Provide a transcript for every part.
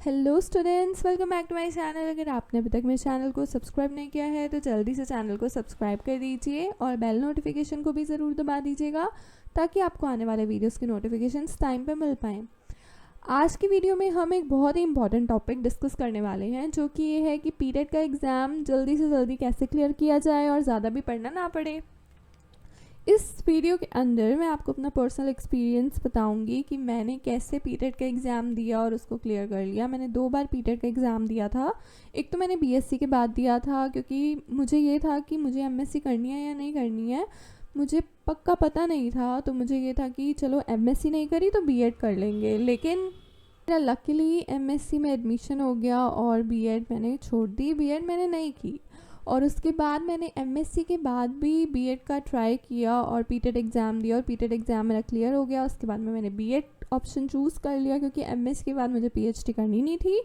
Hello students, welcome back to my channel. अगर आपने अभी तक मेरे चैनल को सब्सक्राइब नहीं किया है तो जल्दी से चैनल को सब्सक्राइब कर दीजिए और बेल नोटिफिकेशन को भी ज़रूर दबा दीजिएगा ताकि आपको आने वाले वीडियोस की नोटिफिकेशंस टाइम पे मिल पाएँ। आज की वीडियो में हम एक बहुत ही इंपॉर्टेंट टॉपिक डिस्कस करने वाले हैं, जो कि ये है कि पीटेट का एग्ज़ाम जल्दी से जल्दी कैसे क्लियर किया जाए और ज़्यादा भी पढ़ना ना पड़े। इस वीडियो के अंदर मैं आपको अपना पर्सनल एक्सपीरियंस बताऊंगी कि मैंने कैसे पीटेट का एग्ज़ाम दिया और उसको क्लियर कर लिया। मैंने 2 बार पीटेट का एग्ज़ाम दिया था। एक तो मैंने बीएससी के बाद दिया था क्योंकि मुझे ये था कि मुझे एमएससी करनी है या नहीं करनी है, मुझे पक्का पता नहीं था। तो मुझे ये था कि चलो एमएससी नहीं करी तो बीएड कर लेंगे, लेकिन मेरा लकीली एमएससी में एडमिशन हो गया और बीएड मैंने छोड़ दी। बीएड मैंने नहीं की और उसके बाद मैंने एमएससी के बाद भी बीएड का ट्राई किया और पीटेट एग्ज़ाम दिया और पीटेट एग्ज़ाम मेरा क्लियर हो गया। उसके बाद में मैंने बीएड ऑप्शन चूज़ कर लिया क्योंकि एमएससी के बाद मुझे पीएचडी करनी नहीं थी,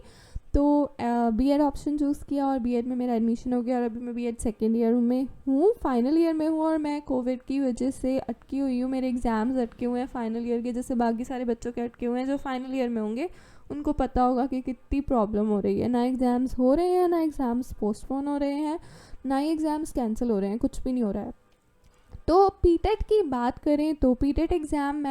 तो बीएड ऑप्शन चूज़ किया और बीएड में मेरा एडमिशन हो गया और अभी मैं बीएड सेकेंड ईयर में हूँ, फाइनल ईयर में हूँ। और मैं कोविड की वजह से अटकी हुई हूँ, मेरे एग्ज़ाम्स अटके हुए हैं फाइनल ईयर के, जैसे बाकी सारे बच्चों के अटके हुए हैं जो फाइनल ईयर में होंगे। उनको पता होगा कि कितनी प्रॉब्लम हो रही है, ना एग्ज़ाम्स हो रहे हैं, ना एग्ज़ाम्स पोस्टपोन हो रहे हैं, ना ही एग्ज़ाम्स कैंसिल हो रहे हैं, कुछ भी नहीं हो रहा है। तो पीटेट की बात करें तो पीटेट एग्ज़ाम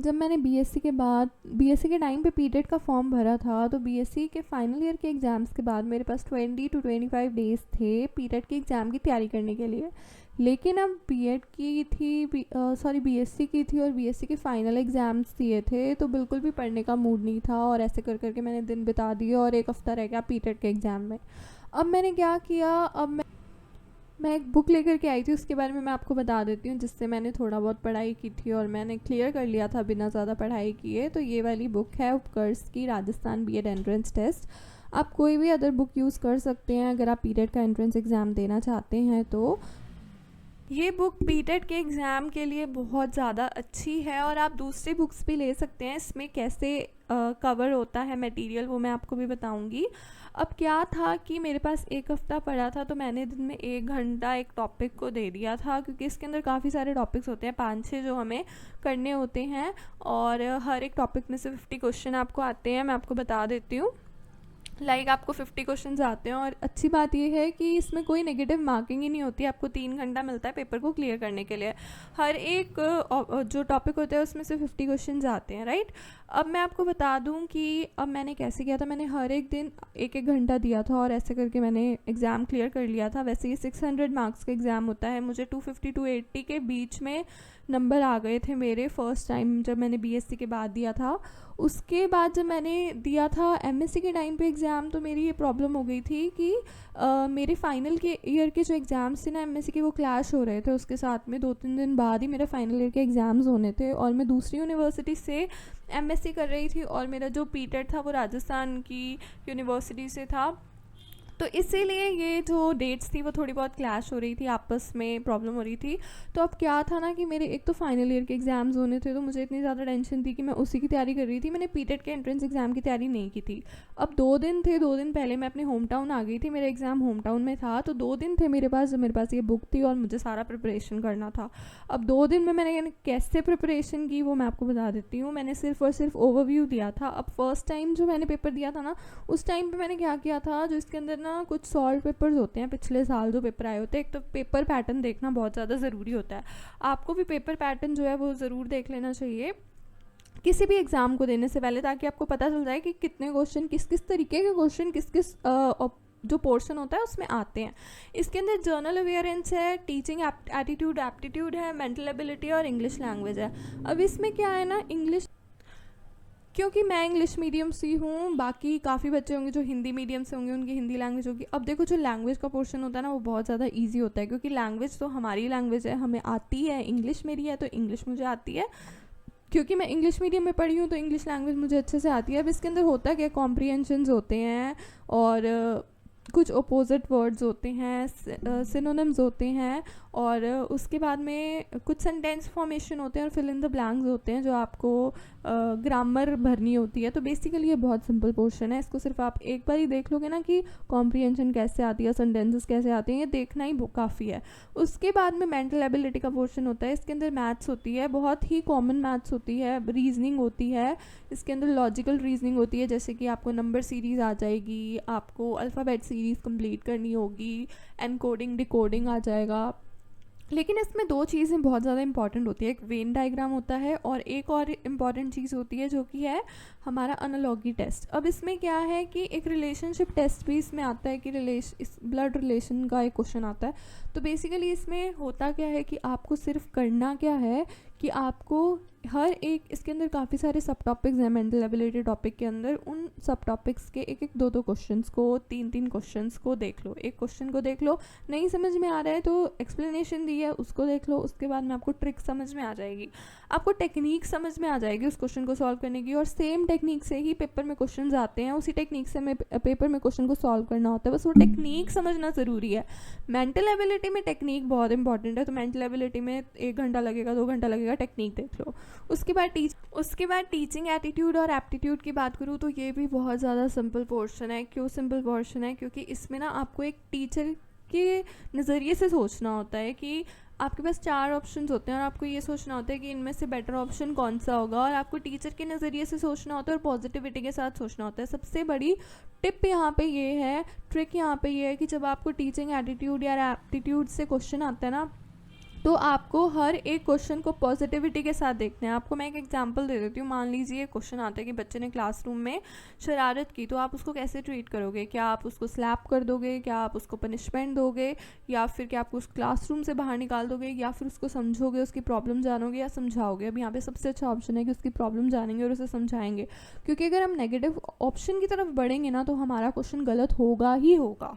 जब मैंने बीएससी के टाइम पे पीटेट का फॉर्म भरा था, तो बीएससी के फाइनल ईयर के एग्ज़ाम्स के बाद मेरे पास 20 to 25 डेज़ थे पीटेट के एग्ज़ाम की तैयारी करने के लिए। लेकिन अब बीएड की थी बीएससी की थी और बीएससी के फाइनल एग्ज़ाम्स दिए थे, तो बिल्कुल भी पढ़ने का मूड नहीं था और ऐसे कर करके मैंने दिन बिता दिए और एक हफ़्ता रह गया पीटेट के एग्ज़ाम में। अब मैंने क्या किया, अब मैं एक बुक लेकर के आई थी, उसके बारे में मैं आपको बता देती हूँ, जिससे मैंने थोड़ा बहुत पढ़ाई की थी और मैंने क्लियर कर लिया था बिना ज़्यादा पढ़ाई किए। तो ये वाली बुक है उपकर्ष की राजस्थान बीएड एंट्रेंस टेस्ट। आप कोई भी अदर बुक यूज़ कर सकते हैं अगर आप पीटेट का एंट्रेंस एग्ज़ाम देना चाहते हैं। तो ये बुक पीटेट के एग्ज़ाम के लिए बहुत ज़्यादा अच्छी है और आप दूसरी बुक्स भी ले सकते हैं। इसमें कैसे कवर होता है मटेरियल वो मैं आपको भी बताऊंगी। अब क्या था कि मेरे पास एक हफ़्ता पड़ा था, तो मैंने दिन में 1 घंटा एक टॉपिक को दे दिया था, क्योंकि इसके अंदर काफ़ी सारे टॉपिक्स होते हैं, 5-6 जो हमें करने होते हैं और हर एक टॉपिक में से 50 क्वेश्चन आपको आते हैं। मैं आपको बता देती हूँ, आपको 50 क्वेश्चंस आते हैं और अच्छी बात यह है कि इसमें कोई नेगेटिव मार्किंग ही नहीं होती। आपको 3 घंटा मिलता है पेपर को क्लियर करने के लिए। हर एक जो टॉपिक होता है उसमें से 50 क्वेश्चंस आते हैं, राइट। अब मैं आपको बता दूं कि अब मैंने कैसे किया था। मैंने हर एक दिन 1-1 घंटा दिया था और ऐसे करके मैंने एग्ज़ाम क्लियर कर लिया था। वैसे ये 600 मार्क्स का एग्ज़ाम होता है। मुझे 250-280 के बीच में नंबर आ गए थे मेरे फर्स्ट टाइम जब मैंने बीएससी के बाद दिया था। उसके बाद जब मैंने दिया था एमएससी के टाइम पे एग्ज़ाम, तो मेरी ये प्रॉब्लम हो गई थी कि मेरे फाइनल के ईयर के जो एग्ज़ाम्स थे ना एमएससी के, वो क्लैश हो रहे थे। उसके साथ में 2-3 दिन बाद ही मेरा फाइनल ईयर के एग्ज़ाम्स होने थे और मैं दूसरी यूनिवर्सिटी से एमएससी कर रही थी और मेरा जो पीटेट था वो राजस्थान की यूनिवर्सिटी से था। तो इसीलिए ये जो डेट्स थी वो थोड़ी बहुत क्लैश हो रही थी, आपस में प्रॉब्लम हो रही थी। तो अब क्या था ना कि मेरे एक तो फाइनल ईयर के एग्ज़ाम्स होने थे, तो मुझे इतनी ज़्यादा टेंशन थी कि मैं उसी की तैयारी कर रही थी। मैंने पीटेट के एंट्रेंस एग्ज़ाम की तैयारी नहीं की थी। अब 2 दिन थे, 2 दिन पहले मैं अपने होम टाउन आ गई थी, मेरा एग्ज़ाम होम टाउन में था। तो 2 दिन थे मेरे पास, जब मेरे पास ये बुक थी और मुझे सारा प्रिपरेशन करना था। अब 2 दिन में मैंने कैसे प्रिपरेशन की वो मैं आपको बता देती हूँ। मैंने सिर्फ और सिर्फ ओवरव्यू दिया था। अब फर्स्ट टाइम जो मैंने पेपर दिया था ना, उस टाइम पर मैंने क्या किया था, जो इसके अंदर ना कुछ सॉल्व पेपर्स होते हैं पिछले साल जो पेपर आए होते हैं। एक तो पेपर पैटर्न देखना बहुत ज़्यादा ज़रूरी होता है। आपको भी पेपर पैटर्न जो है वो ज़रूर देख लेना चाहिए किसी भी एग्ज़ाम को देने से पहले, ताकि आपको पता चल जाए कि कितने क्वेश्चन, किस किस तरीके के क्वेश्चन किस किस जो पोर्शन होता है उसमें आते हैं। इसके अंदर जर्नल अवेयरेंस है, टीचिंग एप्टीट्यूड है, मेंटल एबिलिटी और इंग्लिश लैंग्वेज है। अब इसमें क्या है ना, इंग्लिश, क्योंकि मैं इंग्लिश मीडियम से हूँ, बाकी काफ़ी बच्चे होंगे जो हिंदी मीडियम से होंगे, उनकी हिंदी लैंग्वेज होगी। अब देखो, जो लैंग्वेज का पोर्शन होता है ना वो बहुत ज़्यादा इजी होता है, क्योंकि लैंग्वेज तो हमारी लैंग्वेज है, हमें आती है। इंग्लिश मेरी है तो इंग्लिश मुझे आती है, क्योंकि मैं इंग्लिश मीडियम में पढ़ी हूँ तो इंग्लिश लैंग्वेज मुझे अच्छे से आती है। अब इसके अंदर होता क्या, कॉम्प्रीहेंशंस होते हैं और कुछ अपोजिट वर्ड्स होते हैं, सिनोनिम्स होते हैं और उसके बाद में कुछ सेंटेंस फॉर्मेशन होते हैं और फिल इन द ब्लैंक्स होते हैं जो आपको ग्रामर भरनी होती है। तो बेसिकली ये बहुत सिंपल पोर्शन है, इसको सिर्फ आप एक बार ही देख लोगे ना कि कॉम्प्रिहेंशन कैसे आती है, सेंटेंसेस कैसे आते हैं, ये देखना ही काफ़ी है। उसके बाद में मेंटल एबिलिटी का पोर्शन होता है, इसके अंदर मैथ्स होती है, बहुत ही कॉमन मैथ्स होती है, रीजनिंग होती है, इसके अंदर लॉजिकल रीजनिंग होती है, जैसे कि आपको नंबर सीरीज़ आ जाएगी, आपको अल्फ़ाबेट सीरीज़ कंप्लीट करनी होगी, एनकोडिंग डिकोडिंग आ जाएगा। लेकिन इसमें दो चीज़ें बहुत ज़्यादा इंपॉर्टेंट होती है, एक वेन डायग्राम होता है और एक और इम्पॉर्टेंट चीज़ होती है जो कि है हमारा एनालॉजी टेस्ट। अब इसमें क्या है कि एक रिलेशनशिप टेस्ट भी इसमें आता है कि ब्लड रिलेशन का एक क्वेश्चन आता है। तो बेसिकली इसमें होता क्या है कि आपको सिर्फ करना क्या है कि आपको हर एक, इसके अंदर काफ़ी सारे सब टॉपिक्स हैं मेंटल एबिलिटी टॉपिक के अंदर, उन सब टॉपिक्स के एक एक दो क्वेश्चंस को, तीन क्वेश्चंस को देख लो। एक क्वेश्चन को देख लो, नहीं समझ में आ रहा है तो एक्सप्लेनेशन दी है उसको देख लो, उसके बाद में आपको ट्रिक समझ में आ जाएगी, आपको टेक्निक समझ में आ जाएगी उस क्वेश्चन को सॉल्व करने की। और सेम टेक्निक से ही पेपर में क्वेश्चन आते हैं, उसी टेक्निक से हमें पेपर में क्वेश्चन को सॉल्व करना होता है, बस वो टेक्निक समझना ज़रूरी है। मेंटल एबिलिटी में टेक्निक बहुत इंपॉर्टेंट है, तो मेंटल एबिलिटी में 1 घंटा लगेगा 2 घंटा लगेगा, टेक्निक देख लो। उसके बाद टीचिंग एटीट्यूड और एप्टीट्यूड की बात करूँ तो ये भी बहुत ज़्यादा सिंपल पोर्शन है। क्यों सिंपल पोर्शन है? क्योंकि इसमें ना आपको एक टीचर के नज़रिए से सोचना होता है कि आपके पास 4 ऑप्शंस होते हैं और आपको ये सोचना होता है कि इनमें से बेटर ऑप्शन कौन सा होगा, और आपको टीचर के नज़रिए से सोचना होता है और पॉजिटिविटी के साथ सोचना होता है। सबसे बड़ी टिप यहाँ पे ये है, ट्रिक यहाँ पे ये है कि जब आपको टीचिंग एटीट्यूड या एप्टीट्यूड से क्वेश्चन आता है ना, तो आपको हर एक क्वेश्चन को पॉजिटिविटी के साथ देखना है। आपको मैं एक एग्जांपल दे देती हूँ। मान लीजिए क्वेश्चन आता है कि बच्चे ने क्लासरूम में शरारत की, तो आप उसको कैसे ट्रीट करोगे? क्या आप उसको स्लैप कर दोगे, क्या आप उसको पनिशमेंट दोगे, या फिर क्या आप उस क्लासरूम से बाहर निकाल दोगे, या फिर उसको समझोगे, उसकी प्रॉब्लम जानोगे या समझाओगे? अब यहाँ पे सबसे अच्छा ऑप्शन है कि उसकी प्रॉब्लम जानेंगे और उसे समझाएंगे, क्योंकि अगर हम नेगेटिव ऑप्शन की तरफ बढ़ेंगे ना तो हमारा क्वेश्चन गलत होगा ही होगा।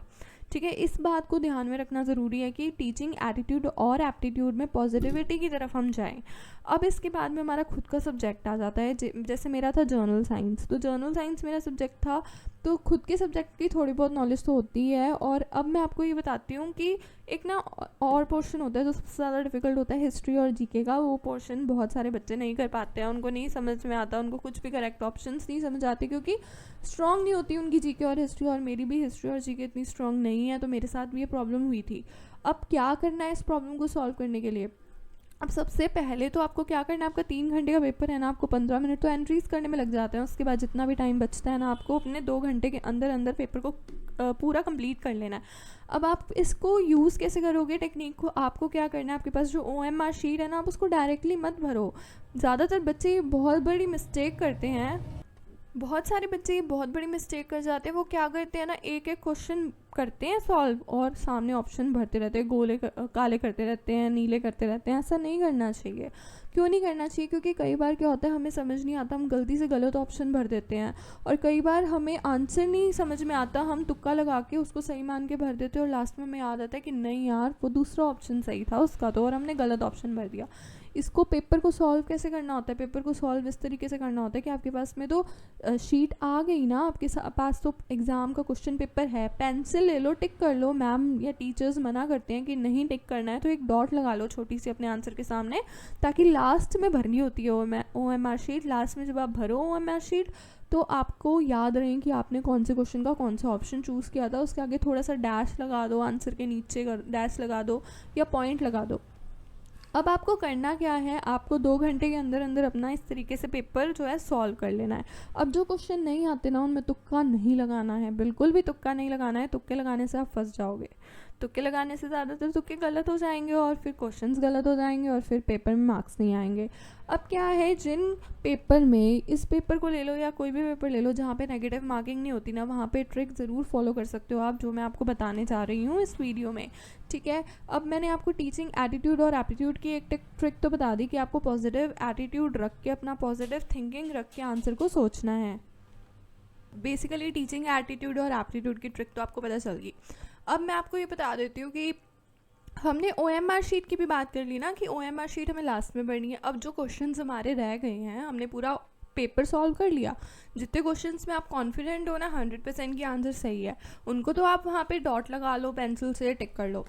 ठीक है, इस बात को ध्यान में रखना ज़रूरी है कि टीचिंग एटीट्यूड और एप्टीट्यूड में पॉजिटिविटी की तरफ हम जाएं। अब इसके बाद में हमारा खुद का सब्जेक्ट आ जाता है, जैसे मेरा था जर्नल साइंस, तो जर्नल साइंस मेरा सब्जेक्ट था, तो खुद के सब्जेक्ट की थोड़ी बहुत नॉलेज तो होती है। और अब मैं आपको ये बताती हूँ कि एक ना और पोर्शन होता है जो सबसे ज़्यादा डिफिकल्ट होता है, हिस्ट्री और जीके का। वो पोर्शन बहुत सारे बच्चे नहीं कर पाते हैं, उनको नहीं समझ में आता, उनको कुछ भी करेक्ट ऑप्शंस नहीं समझ आते, क्योंकि स्ट्रॉन्ग नहीं होती उनकी जीके और हिस्ट्री, और मेरी भी हिस्ट्री और जीके इतनी स्ट्रॉन्ग नहीं है, तो मेरे साथ भी ये प्रॉब्लम हुई थी। अब क्या करना है इस प्रॉब्लम को सॉल्व करने के लिए? अब सबसे पहले तो आपको क्या करना है, आपका 3 घंटे का पेपर है ना, आपको 15 मिनट तो एंट्रीज करने में लग जाते हैं। उसके बाद जितना भी टाइम बचता है ना, आपको अपने 2 घंटे के अंदर अंदर पेपर को पूरा कंप्लीट कर लेना है। अब आप इसको यूज़ कैसे करोगे टेक्निक को? आपको क्या करना है, आपके पास जो OMR शीट है ना, आप उसको डायरेक्टली मत भरो। ज़्यादातर बच्चे बहुत बड़ी मिस्टेक करते हैं, बहुत सारे बच्चे ये बहुत बड़ी मिस्टेक कर जाते हैं। वो क्या करते हैं ना, एक एक क्वेश्चन करते हैं सॉल्व और सामने ऑप्शन भरते रहते हैं, काले करते रहते हैं, नीले करते रहते हैं। ऐसा नहीं करना चाहिए। क्यों नहीं करना चाहिए? क्योंकि कई बार क्या होता है, हमें समझ नहीं आता, हम गलती से गलत ऑप्शन भर देते हैं, और कई बार हमें आंसर नहीं समझ में आता, हम तुक्का लगा के उसको सही मान के भर देते हैं, और लास्ट में हमें याद आता है कि नहीं यार, वो दूसरा ऑप्शन सही था उसका तो, और हमने गलत ऑप्शन भर दिया। इसको पेपर को सॉल्व कैसे करना होता है? पेपर को सॉल्व इस तरीके से करना होता है कि आपके पास में तो शीट आ गई ना, आपके पास तो एग्ज़ाम का क्वेश्चन पेपर है, पेंसिल ले लो, टिक कर लो। मैम या टीचर्स मना करते हैं कि नहीं टिक करना है, तो एक डॉट लगा लो छोटी सी अपने आंसर के सामने, ताकि लास्ट में भरनी होती है OMR शीट। लास्ट में जब आप भरो OMR शीट तो आपको याद रहे कि आपने कौन से क्वेश्चन का कौन सा ऑप्शन चूज़ किया था। उसके आगे थोड़ा सा डैश लगा दो, आंसर के नीचे डैश लगा दो या पॉइंट लगा दो। अब आपको करना क्या है, आपको 2 घंटे के अंदर अंदर अपना इस तरीके से पेपर जो है सॉल्व कर लेना है। अब जो क्वेश्चन नहीं आते ना, उनमें तुक्का नहीं लगाना है, बिल्कुल भी तुक्का नहीं लगाना है। तुक्के लगाने से आप फंस जाओगे। तुक्के लगाने से ज़्यादातर तुक्के गलत हो जाएंगे और फिर क्वेश्चंस गलत हो जाएंगे और फिर पेपर में मार्क्स नहीं आएंगे। अब क्या है, जिन पेपर में, इस पेपर को ले लो या कोई भी पेपर ले लो जहाँ पे नेगेटिव मार्किंग नहीं होती ना, वहाँ पे ट्रिक ज़रूर फॉलो कर सकते हो आप, जो मैं आपको बताने जा रही हूँ इस वीडियो में। ठीक है, अब मैंने आपको टीचिंग एटीट्यूड और एप्टीट्यूड की एक ट्रिक तो बता दी कि आपको पॉजिटिव एटीट्यूड रख के, अपना पॉजिटिव थिंकिंग रख के आंसर को सोचना है। बेसिकली टीचिंग एटीट्यूड और एप्टीट्यूड की ट्रिक तो आपको पता चल गई। अब मैं आपको ये बता देती हूँ कि हमने OMR शीट की भी बात कर ली ना, कि OMR शीट हमें लास्ट में भरनी है। अब जो क्वेश्चंस हमारे रह गए हैं, हमने पूरा पेपर सॉल्व कर लिया, जितने क्वेश्चंस में आप कॉन्फिडेंट हो ना 100% की आंसर सही है, उनको तो आप वहाँ पे डॉट लगा लो, पेंसिल से टिक कर लो।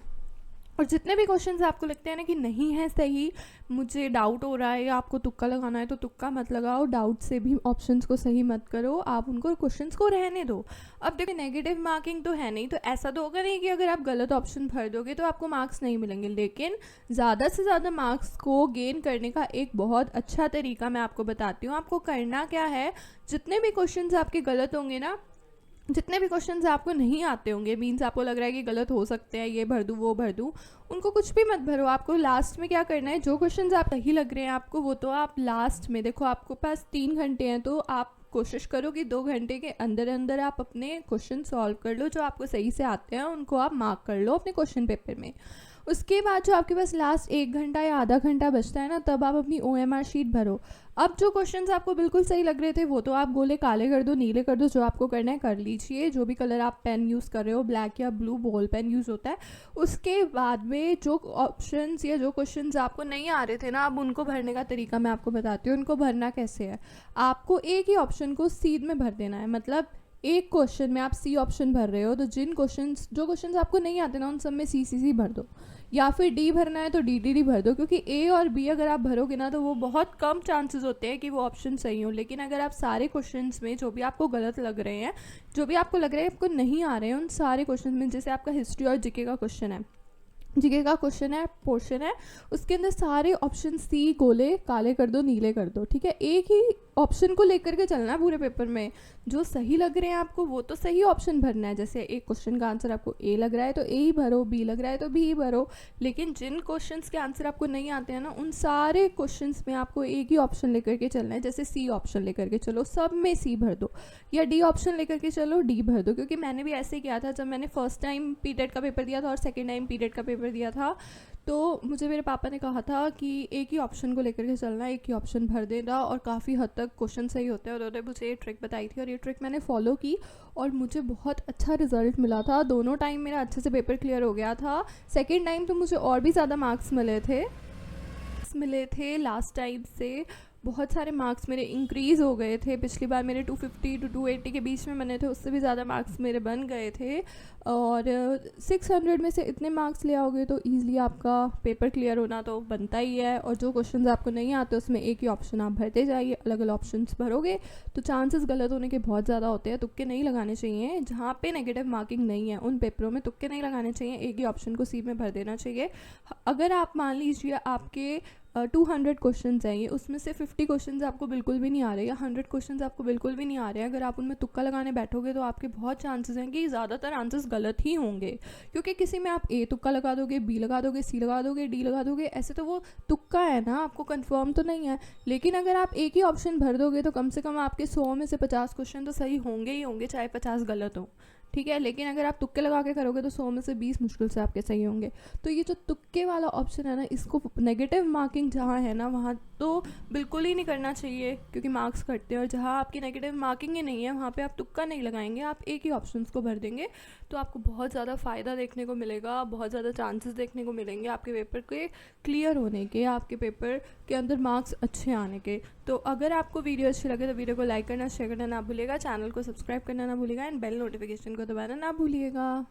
और जितने भी क्वेश्चंस आपको लगते हैं ना कि नहीं है सही, मुझे डाउट हो रहा है या आपको तुक्का लगाना है तो तुक्का मत लगाओ, डाउट से भी ऑप्शंस को सही मत करो, आप उनको क्वेश्चंस को रहने दो। अब देखो नेगेटिव मार्किंग तो है नहीं, तो ऐसा तो होगा नहीं कि अगर आप गलत ऑप्शन भर दोगे तो आपको मार्क्स नहीं मिलेंगे, लेकिन ज़्यादा से ज़्यादा मार्क्स को गेन करने का एक बहुत अच्छा तरीका मैं आपको बताती हूँ। आपको करना क्या है, जितने भी क्वेश्चंस आपके गलत होंगे ना, जितने भी क्वेश्चंस आपको नहीं आते होंगे, मीन्स आपको लग रहा है कि गलत हो सकते हैं, ये भर दूँ वो भर दूँ, उनको कुछ भी मत भरो। आपको लास्ट में क्या करना है, जो क्वेश्चंस आप सही लग रहे हैं आपको, वो तो आप लास्ट में, देखो आपको पास 3 घंटे हैं तो आप कोशिश करो कि 2 घंटे के अंदर अंदर आप अपने क्वेश्चन सॉल्व कर लो, जो आपको सही से आते हैं उनको आप मार्क कर लो अपने क्वेश्चन पेपर में। उसके बाद जो आपके पास लास्ट 1 घंटा या आधा घंटा बचता है ना, तब आप अपनी OMR शीट भरो। अब जो क्वेश्चंस आपको बिल्कुल सही लग रहे थे वो तो आप गोले काले कर दो, नीले कर दो, जो आपको करना है कर लीजिए, जो भी कलर आप पेन यूज़ कर रहे हो, ब्लैक या ब्लू बॉल पेन यूज़ होता है। उसके बाद में जो ऑप्शंस या जो क्वेश्चंस आपको नहीं आ रहे थे ना, अब उनको भरने का तरीका मैं आपको बताती हूँ। उनको भरना कैसे है, आपको एक ही ऑप्शन को सीध में भर देना है। मतलब एक क्वेश्चन में आप C ऑप्शन भर रहे हो, तो जो क्वेश्चंस आपको नहीं आते ना, उन सब में C भर दो, या फिर D भरना है तो D भर दो, क्योंकि A और B अगर आप भरोगे ना तो वो बहुत कम चांसेस होते हैं कि वो ऑप्शन सही हो। लेकिन अगर आप सारे क्वेश्चंस में जो भी आपको गलत लग रहे हैं, जो भी आपको लग रहा है आपको नहीं आ रहे हैं, उन सारे क्वेश्चन में, जैसे आपका हिस्ट्री और जीके का क्वेश्चन है, जीके का क्वेश्चन है, पोर्शन है, उसके अंदर सारे ऑप्शन C गोले काले कर दो, नीले कर दो, ठीक है। एक ही ऑप्शन को लेकर के चलना है पूरे पेपर में, जो सही लग रहे हैं आपको वो तो सही ऑप्शन भरना है। जैसे एक क्वेश्चन का आंसर आपको A लग रहा है तो A ही भरो, B लग रहा है तो B ही भरो। लेकिन जिन क्वेश्चंस के आंसर आपको नहीं आते हैं ना, उन सारे क्वेश्चंस में आपको एक ही ऑप्शन लेकर के चलना है। जैसे C ऑप्शन लेकर के चलो, सब में C भर दो, या D ऑप्शन लेकर के चलो, D भर दो। क्योंकि मैंने भी ऐसे ही किया था जब मैंने फर्स्ट टाइम पीटेट का पेपर दिया था और सेकेंड टाइम पीटेट का पेपर दिया था, तो मुझे मेरे पापा ने कहा था कि एक ही ऑप्शन को लेकर के चलना, एक ही ऑप्शन भर देना और काफ़ी हद तक क्वेश्चन सही होते हैं। उन्होंने मुझे ये ट्रिक बताई थी और ये ट्रिक मैंने फॉलो की और मुझे बहुत अच्छा रिजल्ट मिला था। दोनों टाइम मेरा अच्छे से पेपर क्लियर हो गया था। सेकेंड टाइम तो मुझे और भी ज़्यादा मार्क्स मिले थे लास्ट टाइम से, बहुत सारे मार्क्स मेरे इंक्रीज़ हो गए थे। पिछली बार मेरे 250 to 280 के बीच में बने थे, उससे भी ज़्यादा मार्क्स मेरे बन गए थे। और 600 में से इतने मार्क्स ले आओगे तो ईज़िली आपका पेपर क्लियर होना तो बनता ही है। और जो क्वेश्चंस आपको नहीं आते उसमें एक ही ऑप्शन आप भरते जाइए, अलग अलग ऑप्शंस भरोगे तो चांसेस गलत होने के बहुत ज़्यादा होते हैं। तुक्के नहीं लगाने चाहिए, जहाँ पे नेगेटिव मार्किंग नहीं है उन पेपरों में तुक्के नहीं लगाने चाहिए, एक ही ऑप्शन को C में भर देना चाहिए। अगर आप मान लीजिए आपके 200 क्वेश्चंस हैं, ये उसमें से 50 क्वेश्चंस आपको बिल्कुल भी नहीं आ रहे या 100 क्वेश्चंस आपको बिल्कुल भी नहीं आ रहे हैं, अगर आप उनमें तुक्का लगाने बैठोगे तो आपके बहुत चांसेस हैं कि ज़्यादातर आंसर्स गलत ही होंगे। क्योंकि किसी में आप A तुक्का लगा दोगे, B लगा दोगे, C लगा दोगे, D लगा दोगे, ऐसे तो वो तुक्का है ना, आपको कंफर्म तो नहीं है। लेकिन अगर आप एक ही ऑप्शन भर दोगे तो कम से कम आपके 100 में से 50 क्वेश्चन तो सही होंगे ही होंगे, चाहे 50 गलत हों, ठीक है। लेकिन अगर आप तुक्के लगा के करोगे तो 100 में से 20 मुश्किल से आपके सही होंगे। तो ये जो तुक्के वाला ऑप्शन है ना, इसको नेगेटिव मार्किंग जहाँ है ना वहाँ तो बिल्कुल ही नहीं करना चाहिए, क्योंकि मार्क्स कटते हैं। और जहाँ आपकी नेगेटिव मार्किंग ही नहीं है वहाँ पे आप तुक्का नहीं लगाएंगे, आप एक ही ऑप्शंस को भर देंगे, तो आपको बहुत ज़्यादा फ़ायदा देखने को मिलेगा, बहुत ज़्यादा चांसेस देखने को मिलेंगे आपके पेपर के क्लियर होने के, आपके पेपर के अंदर मार्क्स अच्छे आने के। तो अगर आपको वीडियो अच्छी लगे तो वीडियो को लाइक करना, शेयर करना ना भूलिएगा, चैनल को सब्सक्राइब करना ना भूलिएगा एंड बेल नोटिफिकेशन को दबाना ना भूलिएगा।